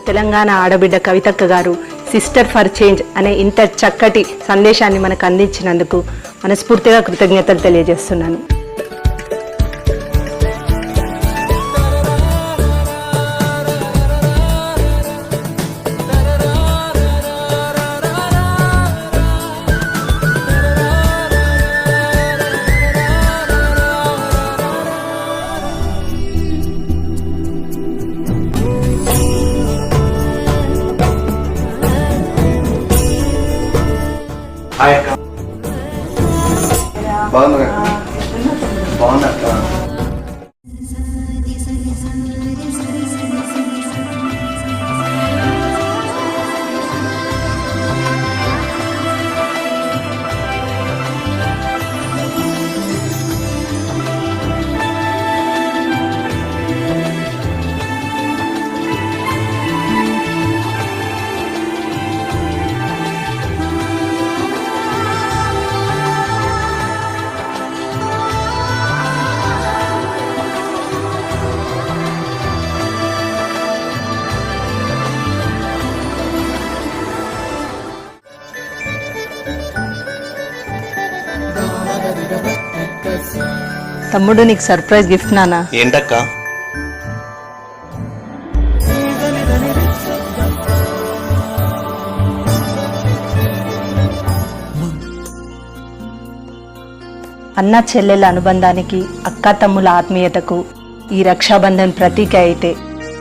తెలంగాణ ఆడబిడ్డ కవితక్క గారు సిస్టర్ ఫర్ చేంజ్ అనే ఇంత చక్కటి సందేశాన్ని మనకు అందించినందుకు మనస్ఫూర్తిగా కృతజ్ఞతలు తెలియజేస్తున్నాను. బాగున్నా అక్క. తమ్ముడు నీకు సర్ప్రైజ్ గిఫ్ట్ నానా. ఏంటక్క? అన్న చెల్లెల అనుబంధానికి, అక్క తమ్ముల ఆత్మీయతకు ఈ రక్షాబంధన్ ప్రతీక అయితే,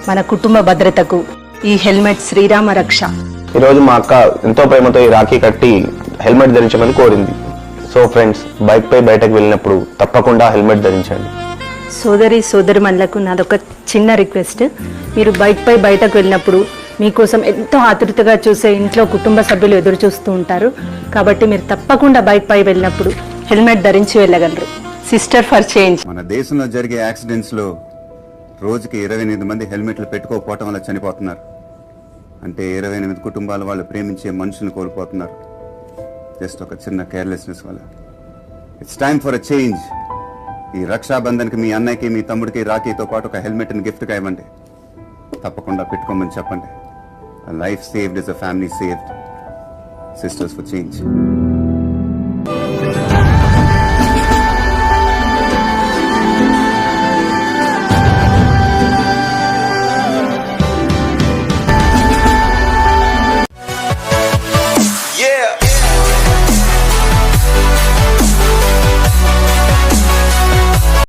మన కుటుంబ భద్రతకు ఈ హెల్మెట్ శ్రీరామ రక్ష. ఈరోజు మా అక్క ఎంతో ప్రేమతో ఈ రాఖీ కట్టి హెల్మెట్ ధరించమని కోరింది. సో ఫ్రెండ్స్, బైక్ పై బయటకు వెళ్ళినప్పుడు తప్పకుండా హెల్మెట్ ధరించండి. సోదరిమణులకు నాదొక చిన్న రిక్వెస్ట్. మీరు బైక్ పై బయటకు వెళ్ళినప్పుడు మీకోసం ఎంతో ఆతృతగా చూసే ఇంట్లో కుటుంబ సభ్యులు ఎదురు చూస్తూ ఉంటారు. కాబట్టి మీరు తప్పకుండా బైక్ పై వెళ్ళినప్పుడు హెల్మెట్ ధరించి వెళ్ళగలరు. Sister for change. మన దేశంలో జరిగే యాక్సిడెంట్స్ లో రోజుకి 28 మంది హెల్మెట్లు పెట్టుకోకపోవటం వల్ల చనిపోతున్నారు. అంటే 28 కుటుంబాలు వాళ్ళు ప్రేమించే మనుషులను కోల్పోతున్నారు. జస్ట్ ఒక చిన్న కేర్లెస్నెస్ వల్ల. It's time for a change. ఈ రక్షాబంధన్కి మీ అన్నయ్యకి, మీ తమ్ముడికి రాఖీతో పాటు ఒక హెల్మెట్ని గిఫ్ట్గా ఇవ్వండి. తప్పకుండా పెట్టుకోమని చెప్పండి. A life saved is a family saved. Sisters for change.